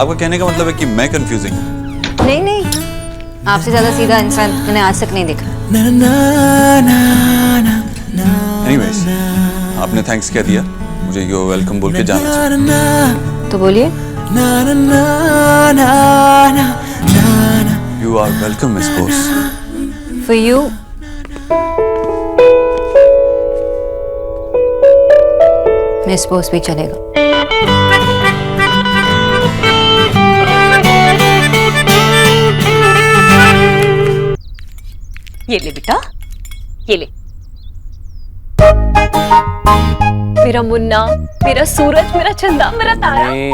आपका कहने का मतलब है कि मैं कंफ्यूजिंग? नहीं नहीं, आपसे ज्यादा सीधा इंसान मैंने आज तक नहीं देखा। एनीवेज, आपने थैंक्स कह दिया, मुझे यो वेलकम बोल के जाना चाहिए। तो बोलिए। You are welcome miss Bose. For you. Miss Bose भी चलेगा। ये ले बेटा, ये ले। मेरा मुन्ना, मेरा सूरज, मेरा चंदा, मेरा तारा। नहीं,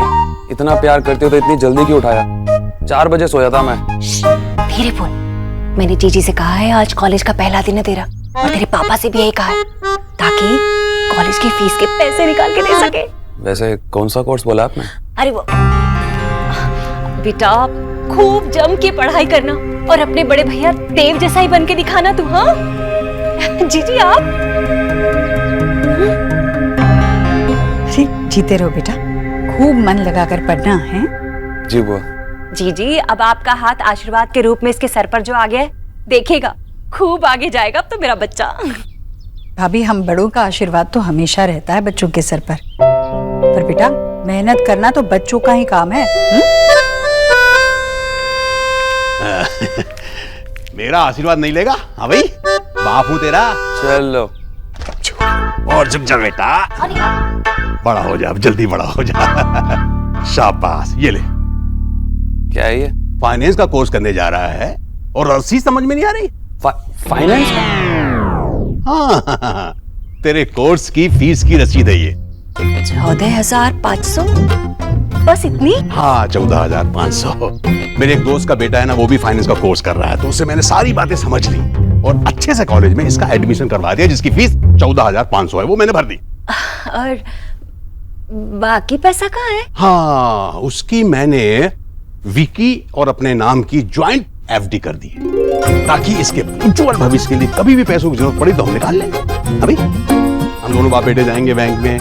इतना प्यार करती हो तो इतनी जल्दी क्यों उठाया? 4 बजे सोया था मैं। धीरे बोल। मैंने जीजी से कहा है आज कॉलेज का पहला दिन है तेरा, और तेरे पापा से भी यही कहा है, ताकि कॉलेज की फीस के पैसे निकाल के दे सके। वैसे कौन सा कोर्स बोला आपने? अरे वो बेटा, खूब जम के पढ़ाई करना और अपने बड़े भैया देव जैसा ही बन के दिखाना तू। हाँ जीजी आप जीते रहो बेटा, खूब मन लगाकर पढ़ना है। जी बुआ। जीजी, अब आपका हाथ आशीर्वाद के रूप में इसके सर पर जो आ गया है, देखेगा खूब आगे जाएगा अब तो मेरा बच्चा। भाभी, हम बड़ों का आशीर्वाद तो हमेशा रहता है बच्चों के सर पर बेटा मेहनत करना तो बच्चों का ही काम है। मेरा आशीर्वाद नहीं लेगा? हाँ भाई, बाप हूं तेरा। चलो और चुप जा बेटा, बड़ा हो जा, अब जल्दी बड़ा हो जा। शाबाश, ये ले। क्या है ये? फाइनेंस का कोर्स करने जा रहा है और रसीद समझ में नहीं आ रही? फाइनेंस? हाँ, तेरे कोर्स की फीस की रसीद है ये। 14,500? बस इतनी? हाँ, 14,500। मेरे एक दोस्त का बेटा है ना, वो भी फाइनेंस का कोर्स कर रहा है, तो उससे मैंने सारी बातें समझ ली और अच्छे से कॉलेज में इसका एडमिशन करवा दिया, जिसकी फीस 14,500 है, वो मैंने भर दी। और बाकी पैसा कहाँ है? हाँ, उसकी मैंने विकी और अपने नाम की ज्वाइंट एफडी कर दी, ताकि इसके उज्जवल भविष्य के लिए कभी भी पैसों की जरूरत पड़ी तो हम निकाल लेंगे। अभी हम दोनों बाप बेटे जाएंगे बैंक में,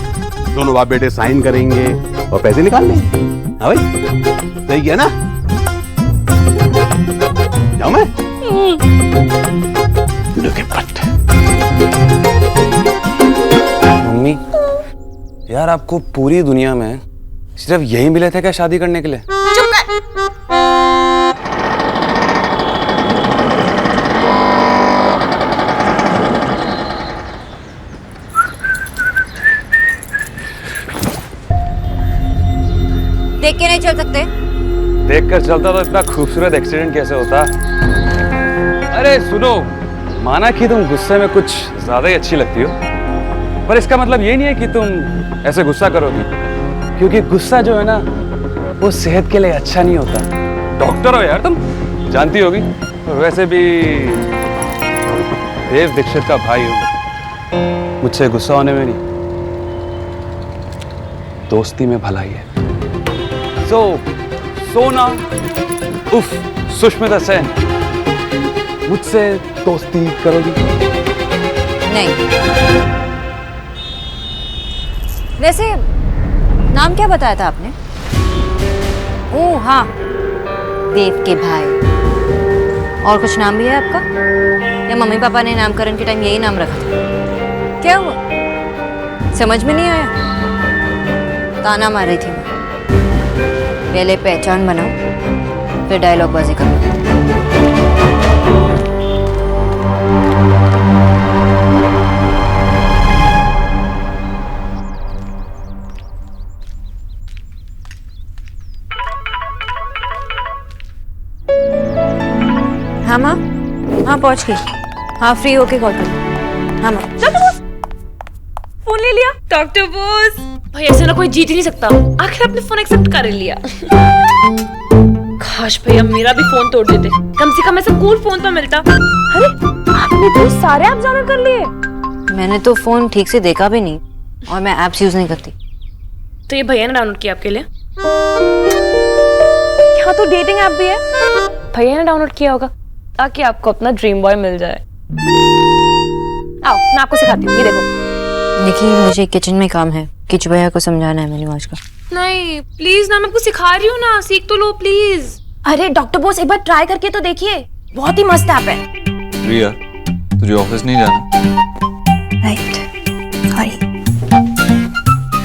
दोनों बाप बेटे साइन करेंगे और पैसे निकाल लेंगे। हाँ भाई, सही है ना? जाऊं मैं? Look at that. मम्मी, यार आपको पूरी दुनिया में सिर्फ यही मिले थे क्या शादी करने के लिए? चुप कर। देख के नहीं चल सकते? देखकर चलता तो इतना खूबसूरत एक्सीडेंट कैसे होता? अरे सुनो, माना कि तुम गुस्से में कुछ ज्यादा ही अच्छी लगती हो, पर इसका मतलब ये नहीं है कि तुम ऐसे गुस्सा करोगी, क्योंकि गुस्सा जो है ना, वो सेहत के लिए अच्छा नहीं होता। डॉक्टर हो यार तुम, जानती होगी। वैसे भी देव दीक्षित का भाई हो, मुझसे गुस्सा होने में नहीं, दोस्ती में भलाई है। सोना उफ सुष्मिता सेन, मुझसे दोस्ती करोगी? नहीं। वैसे नाम क्या बताया था आपने? ओह हाँ, देव के भाई। और कुछ नाम भी है आपका, या मम्मी पापा ने नामकरण के टाइम यही नाम रखा था? क्या हुआ, समझ में नहीं आया? ताना मार रही थी मैं। पहले पहचान बनाओ, फिर डायलॉग बाजी करो। हाँ माँ, हाँ पहुंच गई। हाँ फ्री होके कॉल कर। हाँ माँ। फोन ले लिया डॉक्टर बोस। भाई ऐसे ना कोई जीत ही नहीं सकता, आखिर आपने फोन एक्सेप्ट कर लिया। काश भैया मेरा भी फोन तोड़ देते, कम से कम ऐसा कूल फोन तो मिलता। अरे आपने तो सारे ऐप्स डाउनलोड कर लिए? मैंने तो फोन ठीक से देखा भी नहीं, और मैं ऐप्स यूज नहीं करती। तो ये भैया ने डाउनलोड किया आपके लिए? यहाँ तो डेटिंग ऐप भी है, भैया ने डाउनलोड किया होगा ताकि आपको अपना ड्रीम बॉय मिल जाए। आओ मैं आपको सिखाती हूँ, ये देखो। देखिए मुझे किचन में काम है, किचु भैया को समझाना है मेन्यू आज का। नहीं प्लीज ना, मैं आपको सिखा रही हूँ ना, सीख तो लो प्लीज। अरे डॉक्टर बोस एक बार ट्राई करके तो देखिए, बहुत ही मस्त ऐप है। रिया, तुझे ऑफिस नहीं जाना? Right, sorry,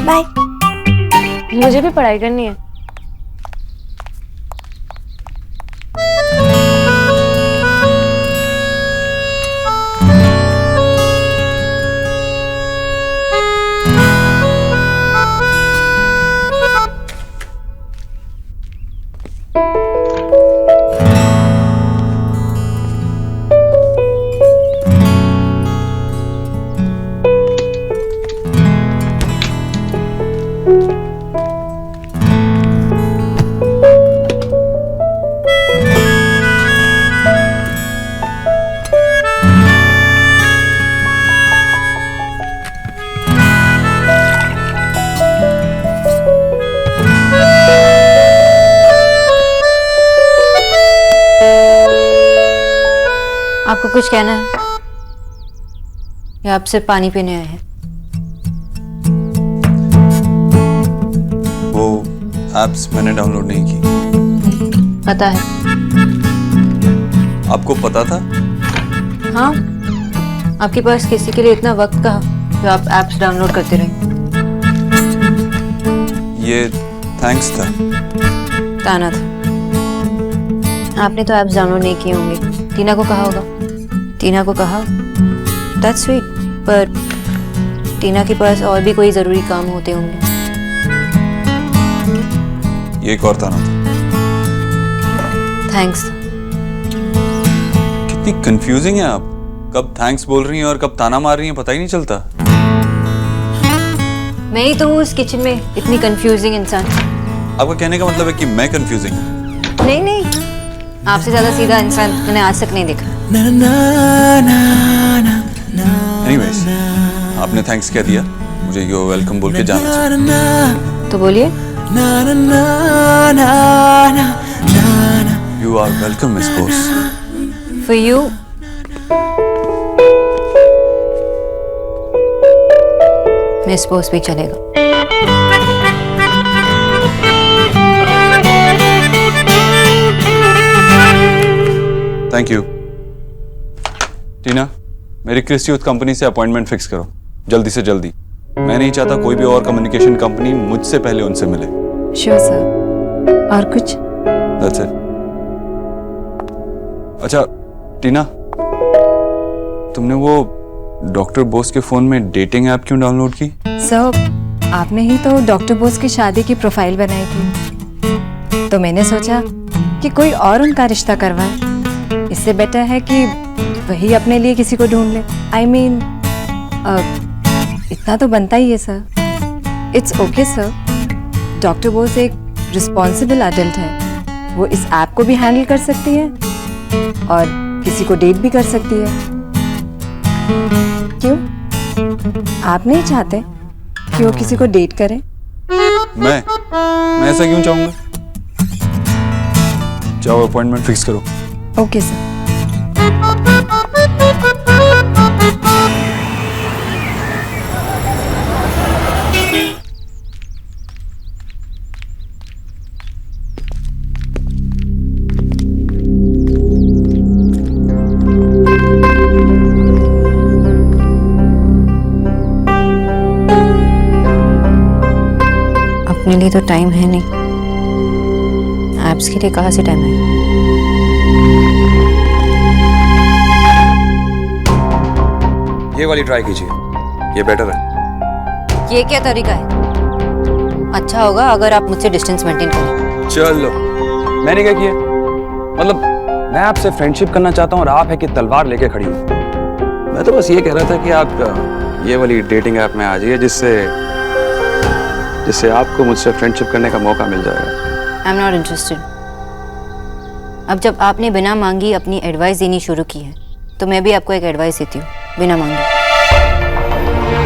bye. मुझे भी पढ़ाई करनी है। आपको कुछ कहना है या आप सिर्फ पानी पीने आए हैं? वो एप्स मैंने डाउनलोड नहीं की। पता है। आपको पता था? हाँ, आपके पास किसी के लिए इतना वक्त कहा जो आप एप्स डाउनलोड करते रहे। ये थैंक्स था। ताना था। आपने तो एप्स डाउनलोड नहीं किए होंगे, टीना को कहा होगा। टीना को कहा, दैट्स स्वीट, पर टीना के पास और भी कोई जरूरी काम होते होंगे। ये एक और ताना था। थैंक्स। कितनी कंफ्यूजिंग है आप, कब थैंक्स बोल रही हैं और कब ताना मार रही हैं पता ही नहीं चलता। मैं ही तो हूँ उस किचन में इतनी कंफ्यूजिंग इंसान। आपका कहने का मतलब है कि मैं कंफ्यूजिंग हूँ? नहीं नहीं, आपसे ज्यादा सीधा इंसान मैंने आज तक नहीं देखा। एनीवेज, आपने थैंक्स कह दिया, मुझे यो वेलकम बोल के जाना चाहिए। तो बोलिए। You are welcome miss Bose. For you miss Bose भी चलेगा। Thank you. टीना, मेरी क्रिस यूथ कंपनी से अपॉइंटमेंट फिक्स करो, जल्दी से जल्दी। मैं नहीं चाहता कोई भी और कम्युनिकेशन कंपनी मुझसे पहले उनसे मिले। Sure sir. और कुछ? That's it. अच्छा टीना, तुमने वो डॉक्टर बोस के फोन में डेटिंग ऐप क्यों डाउनलोड की? सर, आपने ही तो डॉक्टर बोस की शादी की प्रोफाइल बनाई थी, तो मैंने सोचा कि कोई और उनका रिश्ता करवाए। इससे बेटर है कि वही अपने लिए किसी को ढूंढ ले। I mean, इतना तो बनता ही है sir. It's okay sir, doctor Bose एक रिस्पॉन्सिबल एडल्ट है, वो इस ऐप को भी हैंडल कर सकती है और किसी को डेट भी कर सकती है। क्यों, आप नहीं चाहते कि वो किसी को डेट करे? मैं ऐसा क्यों चाहूंगा? जाओ अपॉइंटमेंट फिक्स करो। Okay sir. अपने लिए तो टाइम है नहीं, एप्स के लिए कहाँ से टाइम है? ये वाली ट्राई कीजिए, ये बेटर है। ये क्या तरीका है? अच्छा होगा अगर आप मुझसे डिस्टेंस मेंटेन करें। चलो, मैंने क्या किया? मतलब मैं आपसे फ्रेंडशिप करना चाहता हूँ और आप है कि तलवार लेके खड़ी हो। मैं तो बस ये कह रहा था कि आप ये वाली डेटिंग ऐप में आ जाइए, जिससे आपको मुझसे फ्रेंडशिप करने का मौका मिल जाएगा। I am not interested. अब जब आपने बिना मांगी अपनी एडवाइस देनी शुरू की है, तो मैं भी आपको एक एडवाइस देती हूँ, बिना मांगे।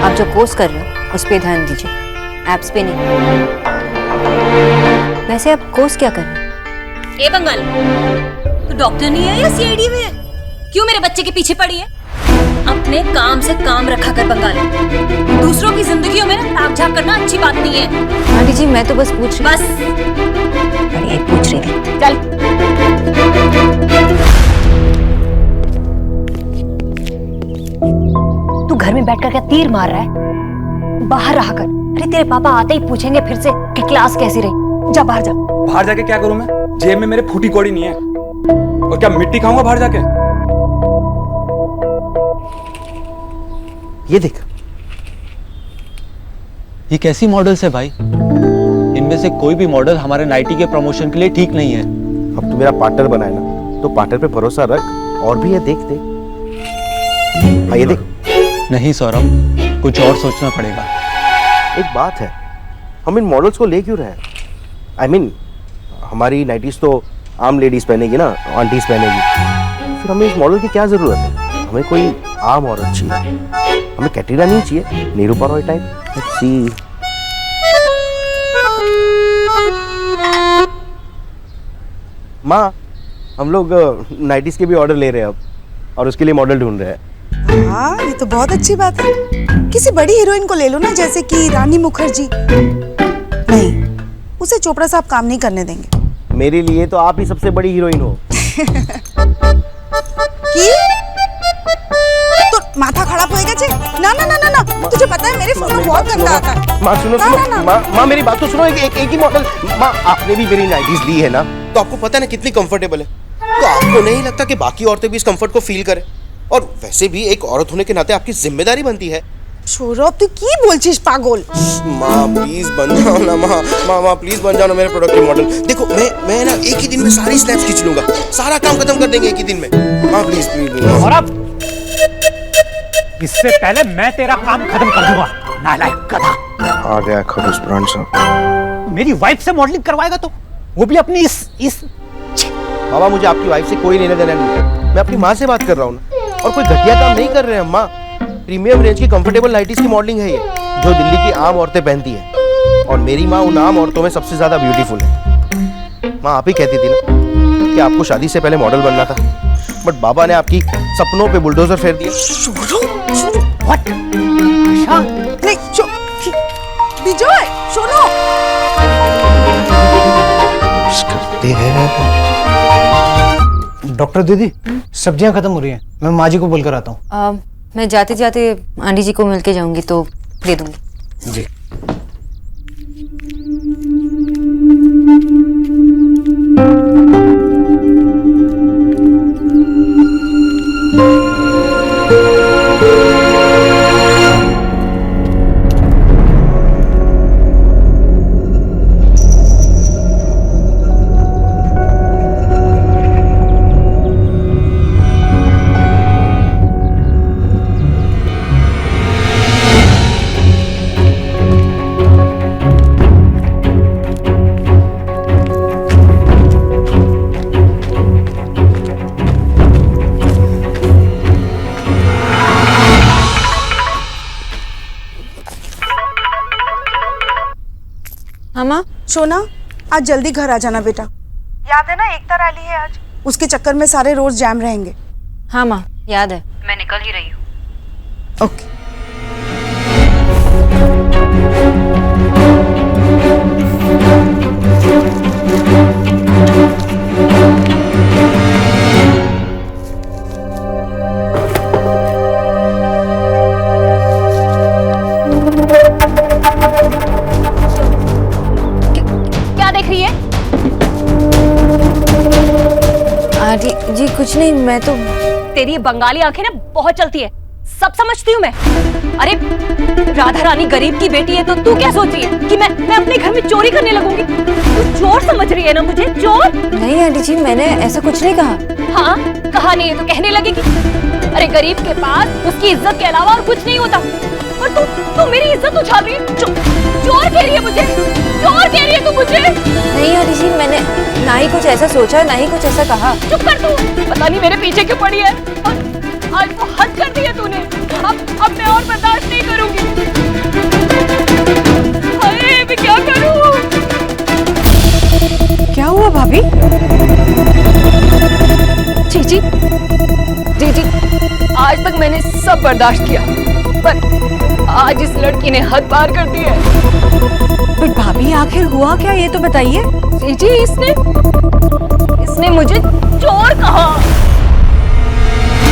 आप जो कोर्स कर रहे हो उस पर ध्यान दीजिए, एप्स पे नहीं। वैसे आप कोर्स क्या कर रहे हैं? ए बंगाल, तू डॉक्टर नहीं है या सीआईडी में है? क्यों मेरे बच्चे के पीछे पड़ी है? अब अपने काम से काम रखा कर बंगाली। दूसरों की जिंदगियों में ना ताक झाक करना अच्छी बात नहीं है। आंटी जी मैं तो बस पूछ रही बस बढ़िया पूछ रही थी। चल। तू घर में बैठकर क्या तीर मार रहा है? बाहर रहा कर। अरे तेरे पापा आते ही पूछेंगे फिर से कि क्लास कैसी रही। जा बाहर जा। बाहर जाके क्या करूं मैं? जेब में मेरे फूटी कौड़ी नहीं है। और क्या मिट्टी खाऊंगा बाहर जाके? ये देख, ये कैसी मॉडल्स है भाई? इनमें से कोई भी मॉडल हमारे नाइटी के प्रमोशन के लिए ठीक नहीं है। अब तू मेरा पार्टनर बना है ना, तो पार्टनर पे भरोसा रख। और भी है, देख देख। हाँ ये देख। नहीं सौरभ, कुछ और सोचना पड़ेगा। एक बात है, हम इन मॉडल्स को ले क्यों रहे हैं? I mean, हमारी नाइटीज तो आम लेडीज पहनेगी ना, आंटीज पहनेगी। फिर हमें इस मॉडल की क्या जरूरत है? हमें कोई आम औरत चाहिए। हमें कैटरीना नहीं चाहिए, Nirupa Roy type. Let's see. माँ, हम लोग नाइटीज के भी ऑर्डर ले रहे हैं अब, और उसके लिए मॉडल ढूंढ रहे हैं। हाँ, ये तो बहुत अच्छी बात है। किसी बड़ी हीरोइन को ले लो ना, जैसे कि रानी मुखर्जी। नहीं, उसे चोपड़ा साहब काम नहीं करने देंगे। मेरे लिए तो आप ही सबसे बड़ी हीरोइन हो। की? तो माथा खराब होएगा जी? ना ना ना ना ना, तुझे पता है मेरे फोन में बहुत गंदा आता है। माँ सुनो सुनो, माँ मेरी बात तो सुनो। एक ही मॉडल। माँ, आपने भी मेरी नाइटीज ली है ना, तो आपको पता है ना कितनी कंफर्टेबल है। तो आपको नहीं लगता कि बाकी औरतें भी इस कंफर्ट को फील करें? और वैसे भी एक औरत होने के नाते आपकी जिम्मेदारी बनती है। सौरभ, तू की बोलছিস पागल? माँ प्लीज बन जाओ ना। माँ प्लीज बन जाओ ना मेरे प्रोडक्ट की मॉडल। देखो मैं ना एक ही दिन में सारी स्नैप्स खींच लूंगा, सारा काम खत्म कर देंगे एक ही दिन में। माँ प्लीज प्लीज। और अब इससे पहले मैं तेरा काम खत्म कर दूंगा, नालायक गधा। आ गया खड़ूस ब्रांड साहब। मेरी वाइफ से मॉडलिंग करवाएगा तो वो भी अपनी इस बाबा, मुझे आपकी वाइफ से कोई लेना देना नहीं है। मैं अपनी माँ से बात कर रहा हूँ ना, और कोई घटिया काम नहीं कर रहे हैं माँ। प्रीमियम रेंज की कंफर्टेबल नाइटीज की मॉडलिंग है ये, जो दिल्ली की आम औरतें पहनती हैं। और मेरी माँ उन आम औरतों में सबसे ज्यादा ब्यूटीफुल है। माँ आप ही कहती थी ना कि आपको शादी से पहले मॉडल बनना था, बट बाबा ने आपकी सपनों पे बुलडोजर फेर दिया। व्हाट? नहीं, विजय सुनो। करते हैं। डॉक्टर दीदी, सब्जियां खत्म हो रही हैं, मैं माँ जी को बोलकर आता हूँ। मैं जाते जाते आंटी जी को मिलके जाऊंगी तो दे दूंगी। जी। मामा, सोना, आज जल्दी घर आ जाना बेटा। याद है ना, एकता रैली है आज। उसके चक्कर में सारे रोड जैम रहेंगे। हाँ माँ, याद है। मैं निकल ही रही हूँ। ओके। क्या देख रही है? आंटी जी कुछ नहीं, मैं तो तेरी ये बंगाली आंखें ना बहुत चलती है, सब समझती हूँ मैं। अरे राधा रानी गरीब की बेटी है, तो तू क्या सोच रही है कि मैं अपने घर में चोरी करने लगूंगी? तू चोर समझ रही है ना मुझे? चोर नहीं आंटी जी, मैंने ऐसा कुछ नहीं कहा। हाँ, कहा नहीं है तो कहने लगेगी। अरे गरीब के पास उसकी इज्जत के अलावा और कुछ नहीं होता, और तू मेरी इज्जत उछाल रही है। चोर कह रही है मुझे, चोर कह रही है तू मुझे। नहीं आंटी जी, मैंने ना ही कुछ ऐसा सोचा, ना ही कुछ ऐसा कहा। चुप कर तू, पता नहीं मेरे पीछे क्यों पड़ी है। आज वो हद कर दी है तूने। अब मैं और बर्दाश्त नहीं करूंगी। अरे मैं क्या करूं? क्या हुआ भाभी? जी जी, आज तक मैंने सब बर्दाश्त किया, पर आज इस लड़की ने हद पार कर दी है। बट भाभी आखिर हुआ क्या ये तो बताइए। जी इसने मुझे चोर कहा।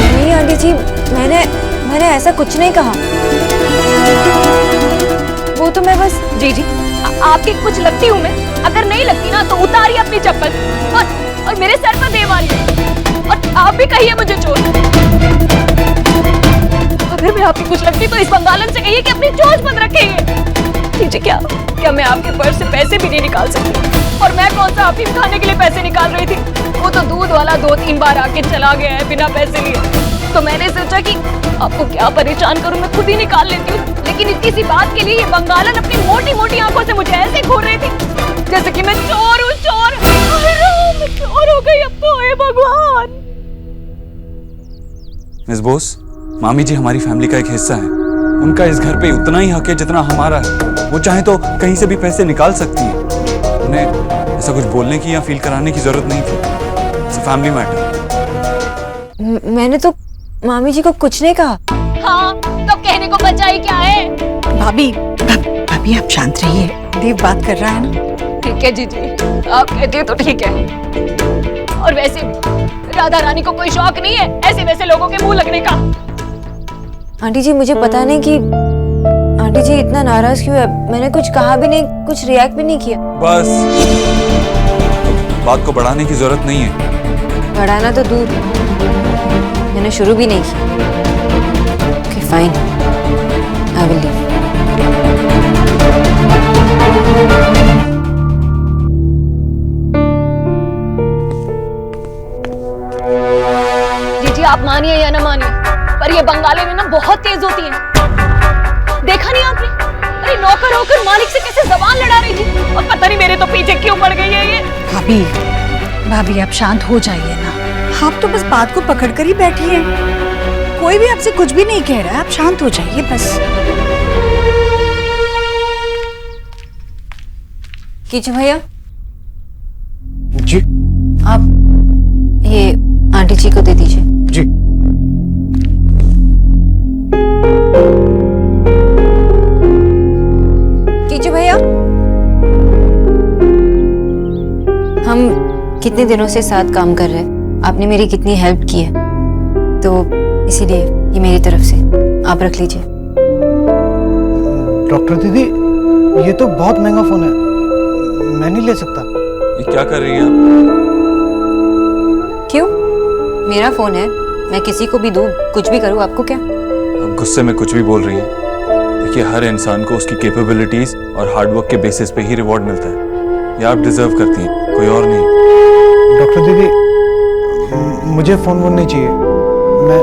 नहीं आंटी जी, मैंने ऐसा कुछ नहीं कहा। वो तो मैं बस जी आपके कुछ लगती हूँ मैं। अगर नहीं लगती ना तो उतारिए अपनी चप्पल और मेरे सर पर दे मारिए। और आप भी कहिए मुझे चोर। अगर मैं आपकी कुछ लगती तो इस बंगालन से कहिए कि अपनी चोंच बंद रखेंगे। जी क्या मैं आपके पर्स से पैसे भी नहीं निकाल सकती? और मैं कौन सा अफीम खाने के लिए पैसे निकाल रही थी? वो तो दूध वाला 2-3 बार आके चला गया है बिना पैसे लिए। तो मैंने सोचा कि आपको क्या परेशान करूं, मैं खुद ही निकाल लेती हूँ। लेकिन इतनी सी बात के लिए ये बंगालन अपनी मोटी मोटी आंखों से मुझे ऐसे घूर रही थी जैसे कि मैं चोर हूँ, चोर। मैं चोर हो गई अब तो, हे भगवान। मिस बोस, मामी जी हमारी फैमिली का एक हिस्सा है। उनका इस घर पे उतना ही हक है जितना हमारा है। वो चाहे तो कहीं से भी पैसे निकाल सकती है। उन्हें ऐसा कुछ बोलने की या फील कराने की जरूरत नहीं थी। It's a family matter. मैंने तो मामी जी को कुछ नहीं कहा। हाँ, तो कहने को बचा ही क्या है? भाभी आप शांत रहिए, देव बात कर रहा है ना। ठीक है जी, आप कहती है तो ठीक है। और वैसे भी राधा रानी को कोई शौक नहीं है ऐसे वैसे लोगों के मुंह लगने का। आंटी जी मुझे पता नहीं कि आंटी जी इतना नाराज क्यों है। मैंने कुछ कहा भी नहीं, कुछ रिएक्ट भी नहीं किया। बस बात को बढ़ाने की जरूरत नहीं है। बढ़ाना तो दूर, मैंने शुरू भी नहीं किया। Okay fine, I will leave. जी आप मानिए या ना मानिए, पर ये बंगाली में ना बहुत तेज होती हैं। देखा नहीं आपने? अरे नौकर होकर मालिक से कैसे जबान लड़ा रही थी। और पता नहीं मेरे तो पीछे क्यों पड़ गई है ये। भाभी आप शांत हो जाइए ना। आप तो बस बात को पकड़ कर ही बैठी हैं। कोई भी आपसे कुछ भी नहीं कह रहा है, आप शांत हो जाइए बस। कीचू भैया जी आप ये आंटी जी को दे दीजिए। जी कीचू भैया, हम कितने दिनों से साथ काम कर रहे हैं, आपने मेरी कितनी हेल्प की है, तो इसीलिए ये मेरी तरफ से आप रख लीजिए। डॉक्टर दीदी, ये तो बहुत महंगा फोन है, मैं नहीं ले सकता। ये क्या कर रही हैं आप? क्यों? मेरा फोन है, मैं किसी को भी दूं, कुछ भी करूं, आपको क्या? आप गुस्से में कुछ भी बोल रही हैं। देखिए, हर इंसान को उसकी कैपेबिलिटीज और हार्डवर्क के बेसिस पे ही रिवॉर्ड मिलता है। ये आप डिजर्व करती हैं, कोई और नहीं। डॉक्टर दीदी, मुझे फोन वोन नहीं चाहिए, मैं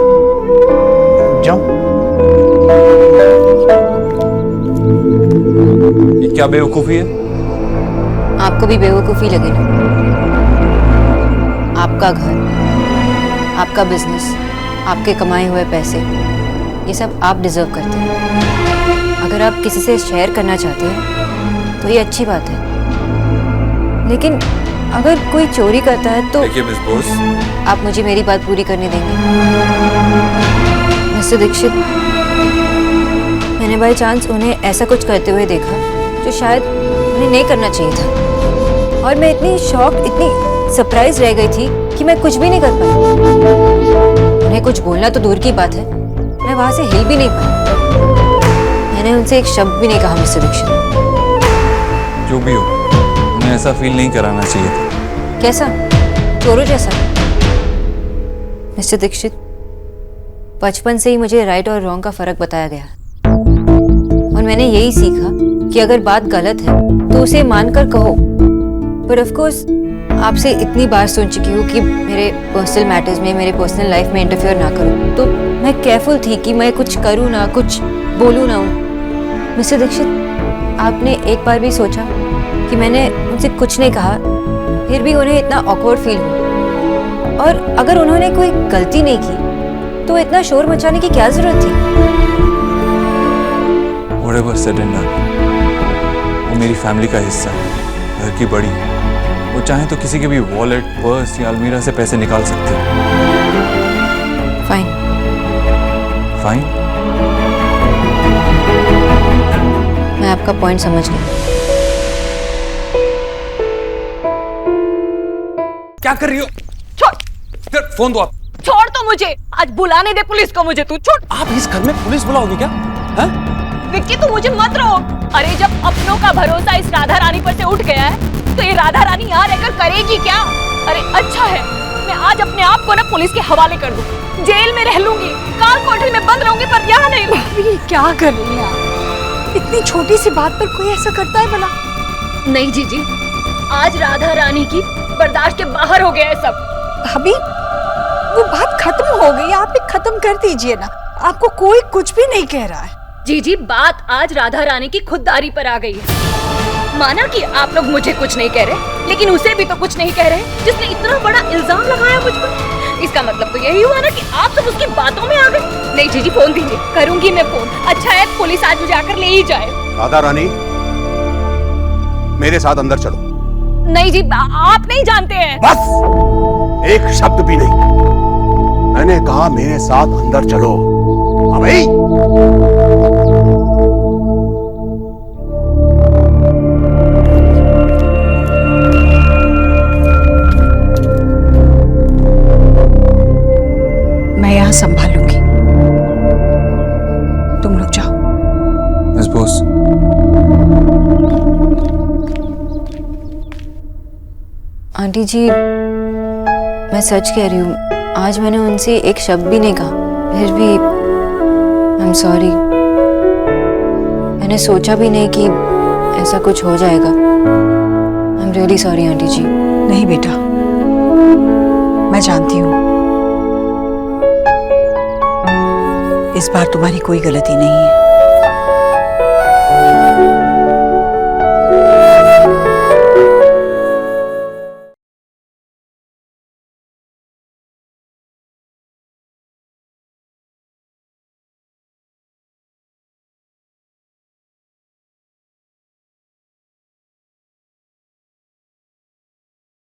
जाऊं? ये क्या बेवकूफी है? आपको भी बेवकूफी लगे ना? आपका घर, आपका बिजनेस, आपके कमाए हुए पैसे, ये सब आप डिजर्व करते हैं। अगर आप किसी से शेयर करना चाहते हैं तो ये अच्छी बात है, लेकिन अगर कोई चोरी करता है तो देखिए मिस बोस, आप मुझे मेरी बात पूरी करने देंगे? मिस्टर दीक्षित, मैंने बाई चांस उन्हें ऐसा कुछ करते हुए देखा जो शायद उन्हें नहीं करना चाहिए था, और मैं इतनी शॉक, इतनी सरप्राइज रह गई थी कि मैं कुछ भी नहीं कर पाई। उन्हें कुछ बोलना तो दूर की बात है, मैं वहां से हिल भी नहीं पाई। मैंने उनसे एक शब्द भी नहीं कहा। मिस्टर दीक्षित, जो भी हो, उन्हें ऐसा फील नहीं कराना चाहिए था। कैसा? चोरों जैसा? मिस्टर दीक्षित, बचपन से ही मुझे राइट और रॉन्ग का फर्क बताया गया, और मैंने यही सीखा कि अगर बात गलत है तो उसे मानकर कहो। पर ऑफ कोर्स आपसे इतनी बार सुन चुकी हूँ कि मेरे पर्सनल मैटर्स में, मेरे पर्सनल लाइफ में इंटरफेयर ना करूँ, तो मैं केयरफुल थी कि मैं कुछ करूँ ना, कुछ बोलूँ ना। मिस्टर दीक्षित, आपने एक बार भी सोचा कि मैंने उनसे कुछ नहीं कहा, फिर भी उन्हें इतना ऑकवर्ड फील हुआ? और अगर उन्होंने कोई गलती नहीं की तो इतना शोर मचाने की क्या जरूरत थी? Whatever said and done, वो मेरी फैमिली का हिस्सा है, घर की बड़ी है। वो चाहे तो किसी के भी वॉलेट, पर्स या अलमीरा से पैसे निकाल सकते हैं। Fine, fine. मैं आपका पॉइंट समझ गई। क्या कर रही हो? छोड़, फिर फोन दो आप। छोड़ तो मुझे, आज बुलाने दे पुलिस को मुझे, तू छोड़। आप इस घर में पुलिस बुलाओगे क्या? हैं? विक्की तू मुझे मत रोक। अरे जब अपनों का भरोसा इस राधा रानी पर से उठ गया है तो ये राधा रानी यहाँ रहकर करेगी क्या? अरे अच्छा है मैं आज अपने आप को ना पुलिस के हवाले कर दूं, जेल में रह लूंगी, काल कोठरी में बंद रहूंगी, पर यहाँ नहीं रहूंगी। ये क्या कर रही हैं आप? इतनी छोटी सी बात पर कोई ऐसा करता है भला? नहीं जीजी, आज राधा रानी की बर्दाश्त के बाहर हो गया है सब। भाभी वो बात खत्म हो गई, आप भी खत्म कर दीजिए ना। आपको कोई कुछ भी नहीं कह रहा है। जीजी बात आज राधा रानी की खुददारी पर आ गई है। माना कि आप लोग मुझे कुछ नहीं कह रहे, लेकिन उसे भी तो कुछ नहीं कह रहे जिसने इतना बड़ा इल्जाम लगाया मुझ पर। इसका मतलब तो यही हुआ ना कि आप सब उसकी बातों में आ गए। नहीं जीजी फोन दीजिए, करूंगी मैं फोन। अच्छा है पुलिस आज मुझे आकर ले ही जाए। राधा रानी मेरे साथ अंदर चलो। नहीं जी आप नहीं जानते हैं। बस एक शब्द भी नहीं, मैंने कहा मेरे साथ अंदर चलो। हाँ भाई। मैं यहाँ संभालूंगी, तुम लोग जाओ। मिस बोस, आंटी जी मैं सच कह रही हूँ, आज मैंने उनसे एक शब्द भी नहीं कहा, फिर भी आई एम सॉरी। मैंने सोचा भी नहीं कि ऐसा कुछ हो जाएगा। I am really sorry aunty ji. नहीं बेटा, मैं जानती हूँ इस बार तुम्हारी कोई गलती नहीं है।